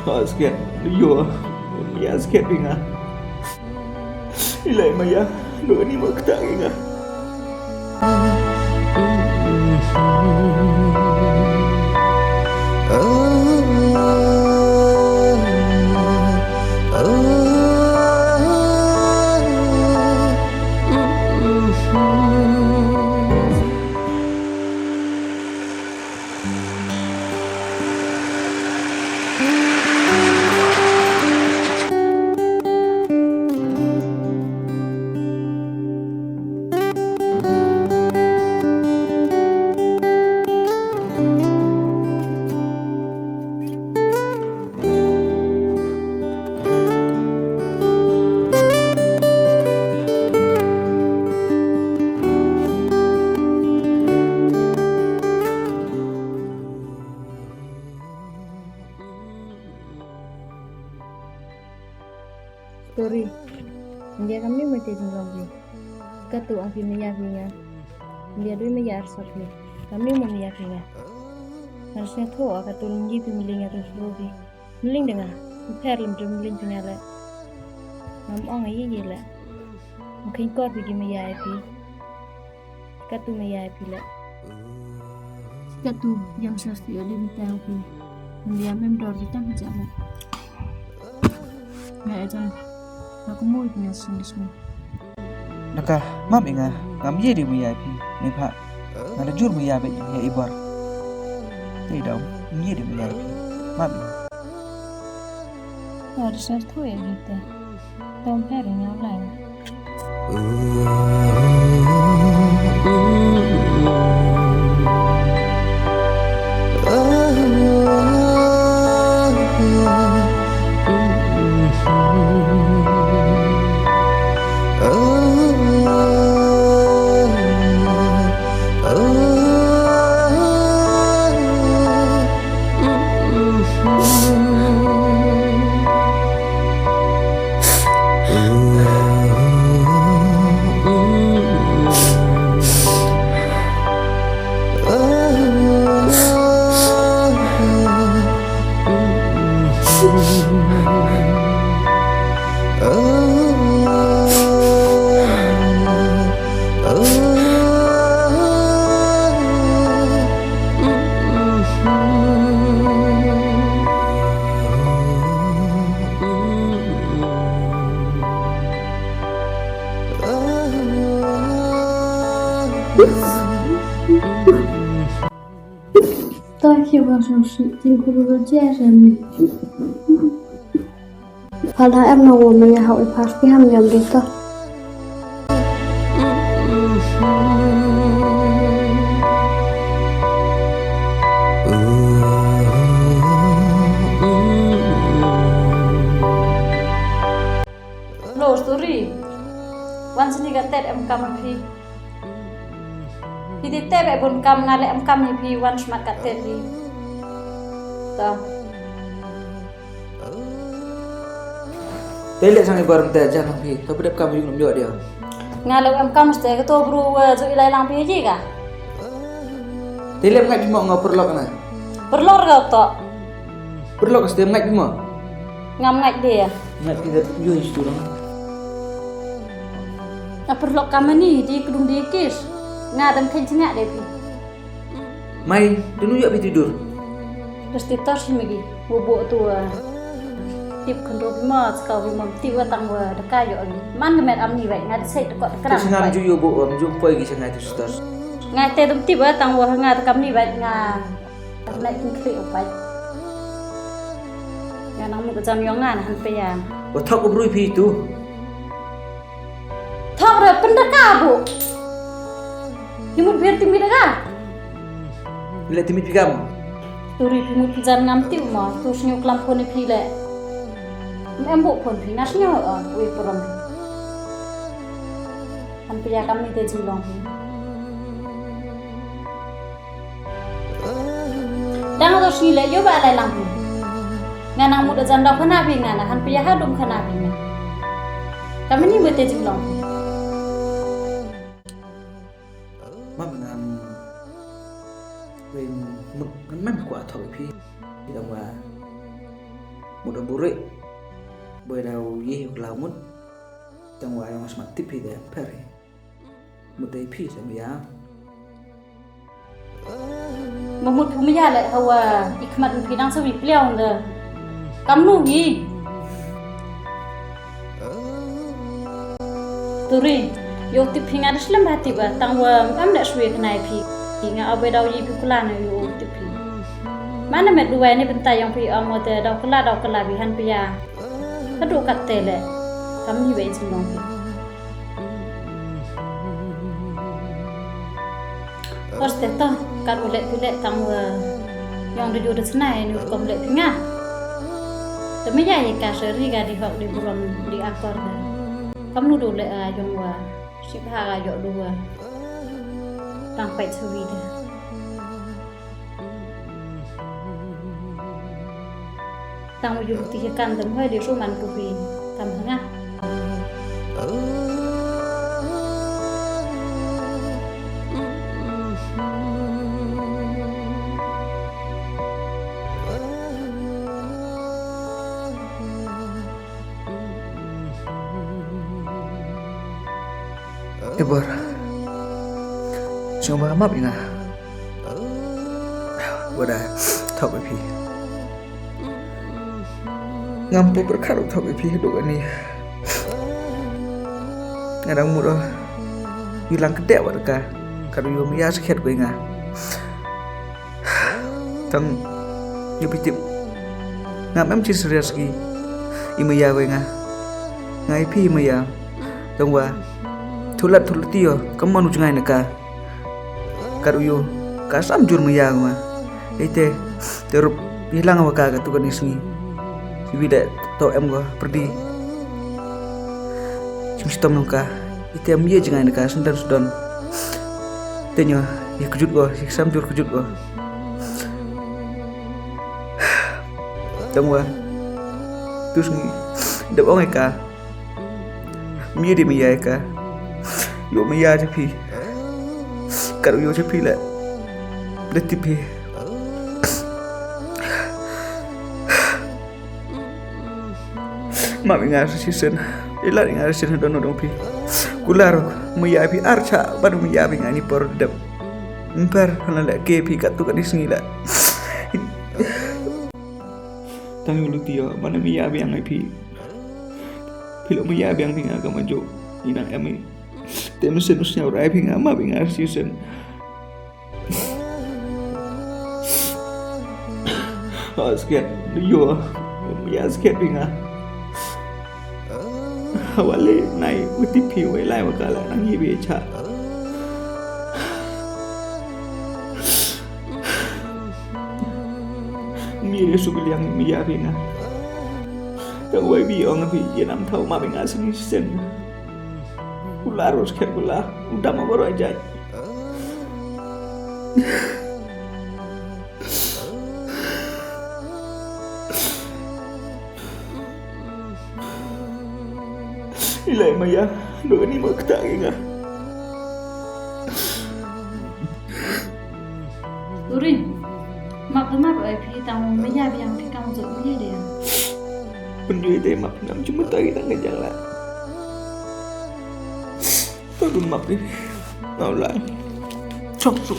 Sekian Yo Maya sekian ingat Ilai Maya Lo ni mau kita ingat Story dia kami mesti tinggal katu api meyakinya dia dulu meyakini kami memeyakini harusnya tuh katu lagi pemilihnya terus lebih miling dengan perlem drum miling punya le ngam aja le mungkin kau pergi meyapi katu meyapi le katu jam satu ada minta aku dia memang kita bicara nggak ada aku mau punya sendiri Naka mam inga ngam ye di muyapi ni pak ngada jur muyapi ya ibar tidak ye di muyapi mam harusnya tuh ya gitu tahun pernya lain Toi qui vas chercher την κουρουρουτζέρα μου. Αλλά έμνα εγώ με μια χαουή πάσπη χαμ για μπρίτο. Lo story wan sini gatet em kam phi Hindi tebe bon kam ngale em kam ni phi wan smat gatet ri ta Tele sang ibar mta jangan pi tapi dap kami yung namjo dia ngalo em kam ste ka to bru zo ilai lang phi ji ka Tele ngai cuma ngau perlok na perlor ga to perlok setiap ngai cuma ngam ngai dia ngai kita yo itu dong na perlok kam ni di kedung di kis ngadam kan cengak deh phi Mai dulu ya pi tidur terus titor si megi bubuk tua tip kendro bima sekau bima tiwa tangwa dekayo ni man gemet am ni bai ngad sei dekot Terus keram ngam ju yo bo am ju poi gi sangai tu sustar ngai te dum tiba tangwa ngad kam ni bai nga nai kin kli opai ya nang mu jam yong na han pe ya Wa thak ko brui pi tu thok re pendeka bu himut ber timi daga Bila timi pi kam turi himut jan ngam tiu ma tu snyu klam phone phi le em bu phone phi nas nyo ui porom han pe ya kam ni te ji long dang do shi le yo ba lai lang nganang mu da jan da khana bi ngana han pe ya ha dum khana bi na kam ni be te ji long Mam ngam Wen mựcมันมันกว่าถอยพี่ที่ตรงว่า mudah buruk berau ye lamun tang wa yang asmat tipi de pare mudah pi sama ya Mamut punya lah hawa ikmat pinang sawi piliau dah kamu ni turi yo tipi ngada selam hati ba tangwa am nak suwe kenai pi nga abai dau yi pi kula na yo tipi mana met dua ni bentar yang pi amo te dau kala bi han pi ya kadu kat tele kami we jilong pi Terus tu kat ulet tangwa yang di jodoh senai ni kom lek pinga demi ya ka seri ga di hok di buron di akor dah kamu dulu yang wa si bahaga jok dua sampai sewi dah tang ujung tiga kan temui di suman kupi tam hanga Ibar coba maaf ya wadah thau pi ngampu berkarut thau pi hidup ini ngadang mudah hilang kedek warga kalau yo ya sakit gue nga tang yo pitip ngam em chi serius ki imaya gue nga ngai pi imaya tang wa thulat yo kamu jangan neka karuyo kasam jur maya ma ite terup hilang awak tu kan ismi si bida to em go perdi sistem nungka ite amye jangan neka sudan tenyo ya kejut go si sam jur kejut go tungwa terus ni dep ong eka mye di maya eka yo maya jepi karu yo jepi la detipi mami ngar season ila ngar season dono pi kularo maya pi archa baru maya pi ngani por dep imper hala ke pi katu kan isngila tang lu tio mana maya bi ang pi pilo maya bi ang pinga ka majo inang emi tem senusnya urai pinga ma pinga season sekian yo ya sekian pinga awale nai utipi we lai wakala nang yibe cha mire subiliang miya pinga kang wai bi ong bi yenam thau ma pinga season Ularos kan gula udah mau baru aja ilai maya do ni mau kita inga Turin mak ai pi tang maya biang pi kamu tu maya dia penjual tema nam cuma tadi tang jalan Tolong maaf ni, mau lah, cok.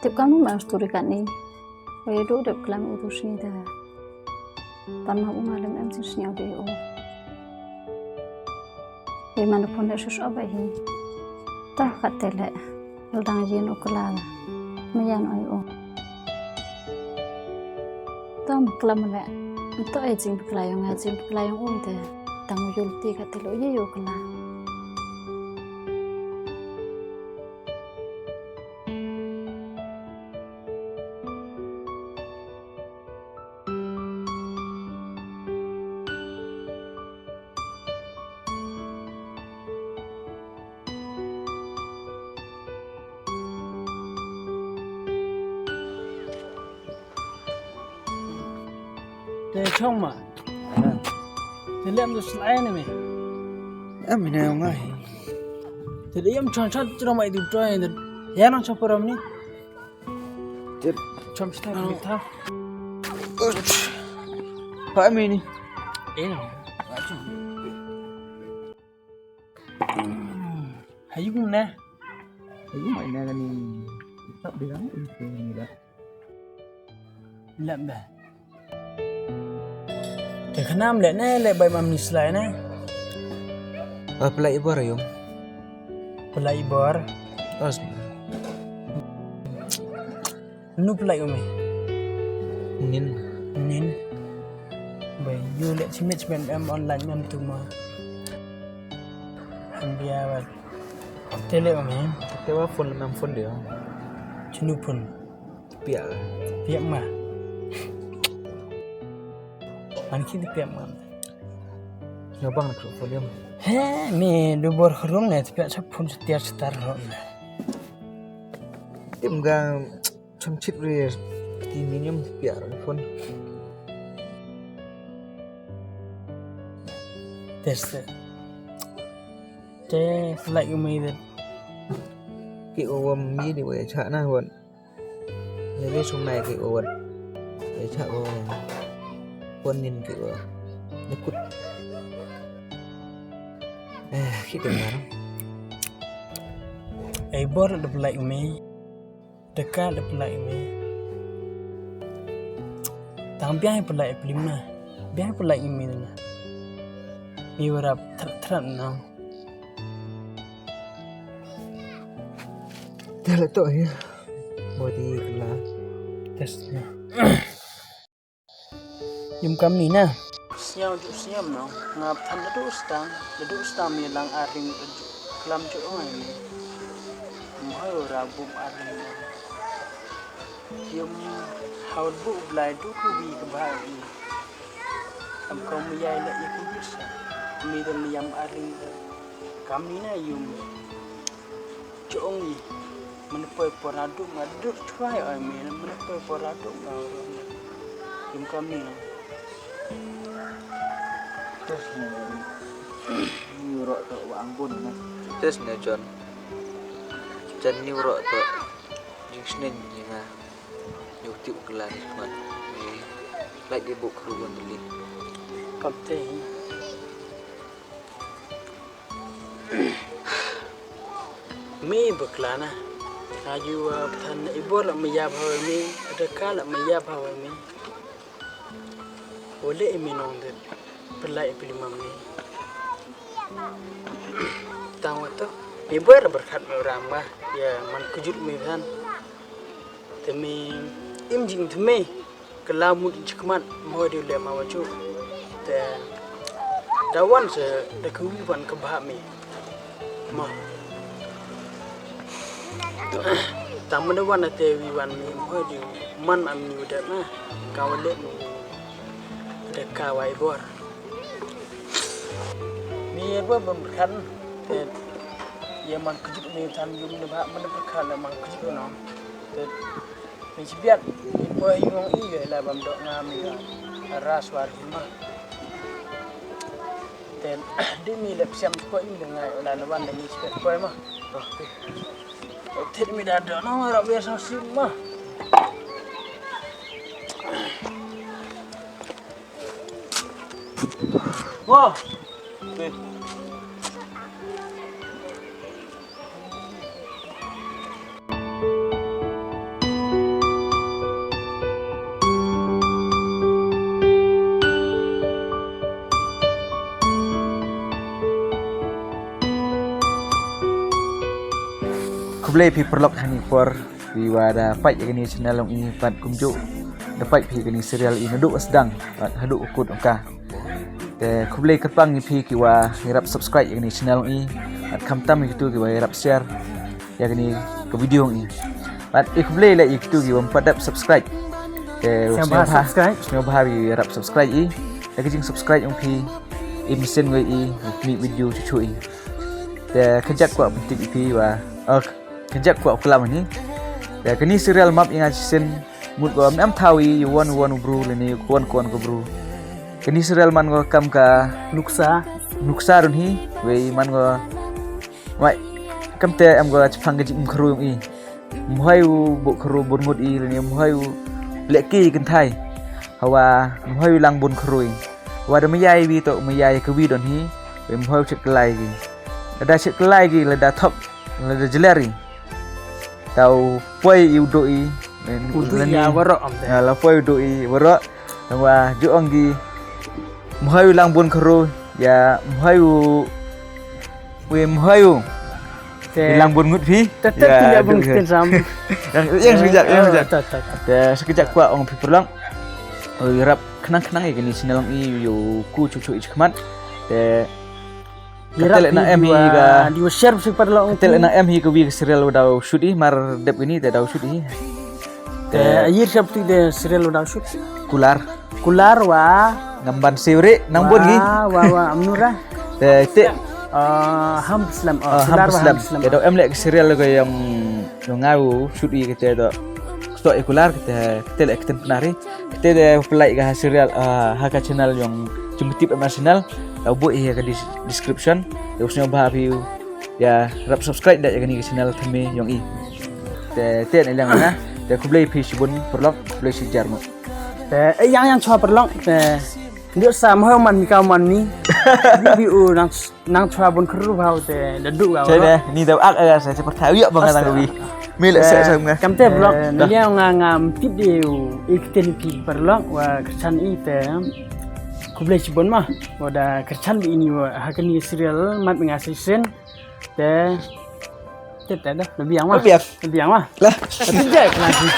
Tip kamu mas turi kan ni, kaya do dep kelam utus ni dah. Pan mau ngalim em sisnya deh oh. Di mana pun dah sus apa ini, tah kat tele, ledang jen ukelala, mayan ay oh. Tah kelam le, itu ajing kelayang oh dah. tamu julti katelo ye yo kena. Để trông mà thì làm được slide này mày Em mình nào ngay. thì đi em chọn chọn cho mày được try thì ya nó cho pro này Chết. chọn slide mình thao Phải mình đi. đấy nào hay cũng nè Thấy mày nè cái này sắp đi lắm như vậy. làm bè thì khả năng lẽ này lại bài mà mình slide này Pelai ibu rayum. pelai bar Os. nu pelai mày Nin. nên bởi du lệ chỉ biết em online em tụi mà em bia và tele mày Tapi apa phone memang phone dia. chinu pun Piak. tiệm mà anh khi tiệm mà Ngabang nak phone dia. he me do bor khrum ne tiap sap pun setiap setar ro ne Tim gang chăm chip re. Di minum piak phone. test te like me that Cái ôm mi đi về chợ na huận. Lấy lên xuống này cái ôm. Để chợ vô này. Quân nhìn cái ôm. Nó cút. Khi tưởng là ai bor the like me the car the like me tam bia pe like plim na bia pe like me na mi wara thran na Thế là tội nhá. Mỗi thì là test na yum kam ni na siam ju siam no ngap than du stam mi lang aring klam ju oi ni mohoi ra bum aring yum haul bu blai du ku bi ka ba ni am ko mi yai la iku bisa mi dan mi yam aring kam ni na yum ju ong ni men poi poradu ngadu try oi mi men poi poradu ngau yum kam ni na terus nyurok tuh bang pun kan. Terus nih John. John nyurok tuh jing senen nyinga. Nyuti ukelan man. Ni lagi buk keruan dulu. kapte mi baklana aju than ibor la maya bhawe mi ada kala maya bhawe mi ole mi nong de pelai pilimam ni tahu tu ibor berkat mi orang bah ya man kujut mi than temi imjing temi kelamu cikmat mau dia le mawaju te dawan se de kuwan ke bah mi ma tamu dawan te wi wan mi mau dia man am ni udah na kawale mi de kawai bor mi bor berkat te ya man kujut mi than yum ne bah man berkat la man kujut no te mình chỉ biết bơi yung ý vậy là bầm độ nga mình ra soar mà tên đi mi lập xem coi im đường ngày là nó ban để mình chỉ biết coi mà thế mình đã đỡ nó rồi bây giờ sao mà wow Kublai pi perlok hani por pi wada fight gani channel long ini pat kumju da fight pi gani serial ini duk sedang hadu ukut oka แต่คุบเลยกระปังนี่พี่กี่ว่าให้รับ subscribe อย่างนี้ channel นี้อัดคำตั้มอีกตัวกี่ว่าให้รับ share อย่างนี้กับวิดีโอนี้อัดอีกคุบเลยและอีกตัวกี่ว่าpada subscribe แต่ Siapa subscribe? Semua bahari harap subscribe i. Lagi jing subscribe yang pi mesin gue i ni video cucu i. Dan kejak kuat penting pi wa kejak kuat kelam ni. Dan kini serial map yang asin mood gua am tawi you one bro leni kuan ko bro. Kini serial man gua kam ka nuksa run hi we man gua wai kam te am gua chpang ge jing khru i. Muhai bu khru bon ngut i leni muhai leki kan thai hawa muhai lang bon khruing wa da mayai vi to mayai ka vi don hi we muhai chek lai gi da chek lai gi la da thop la da jelari tau poi yu do i ya warok am te la poi do i warok wa ju ong gi muhai lang bon khru ya muhai lang bon ngut phi tetep tidak mungkin sam yang sekejap dan sekejap kuat orang perlang rap kenang-kenang ya gini sinalong i yo ku cucu ich kemat de ketel na em hi ga di share super long ketel na em hi ga wi serial daw shoot i mar dep ini de daw shoot i de ayir sabtu de serial daw shoot kular wa ngamban sevre nang bon gi wa amnura de te ham Islam ya do em lek serial ga yang ngau shoot i kita do sto ekular kita lek kita penari kita de play ga serial haka channel yang jumtip nasional tau bu i ga di description de usnya bah view ya rap subscribe dak ga ni channel thame yang i te ni lang na de ku play page bun perlok play si jarmo te yang cho perlok te ndio sam ho man ka man ni review nang cho bun khru bau te dadu ga chơi nè ni tao ác aga sẽ perthau ya bang nang wi mi le se sam nga kam te blog dia ngam video ikten pi perlok wa kersan i te kublai cibon mah wada kersan bi ini wa hakani serial mat mengasisen te dah lebih yang mah lah tidak lagi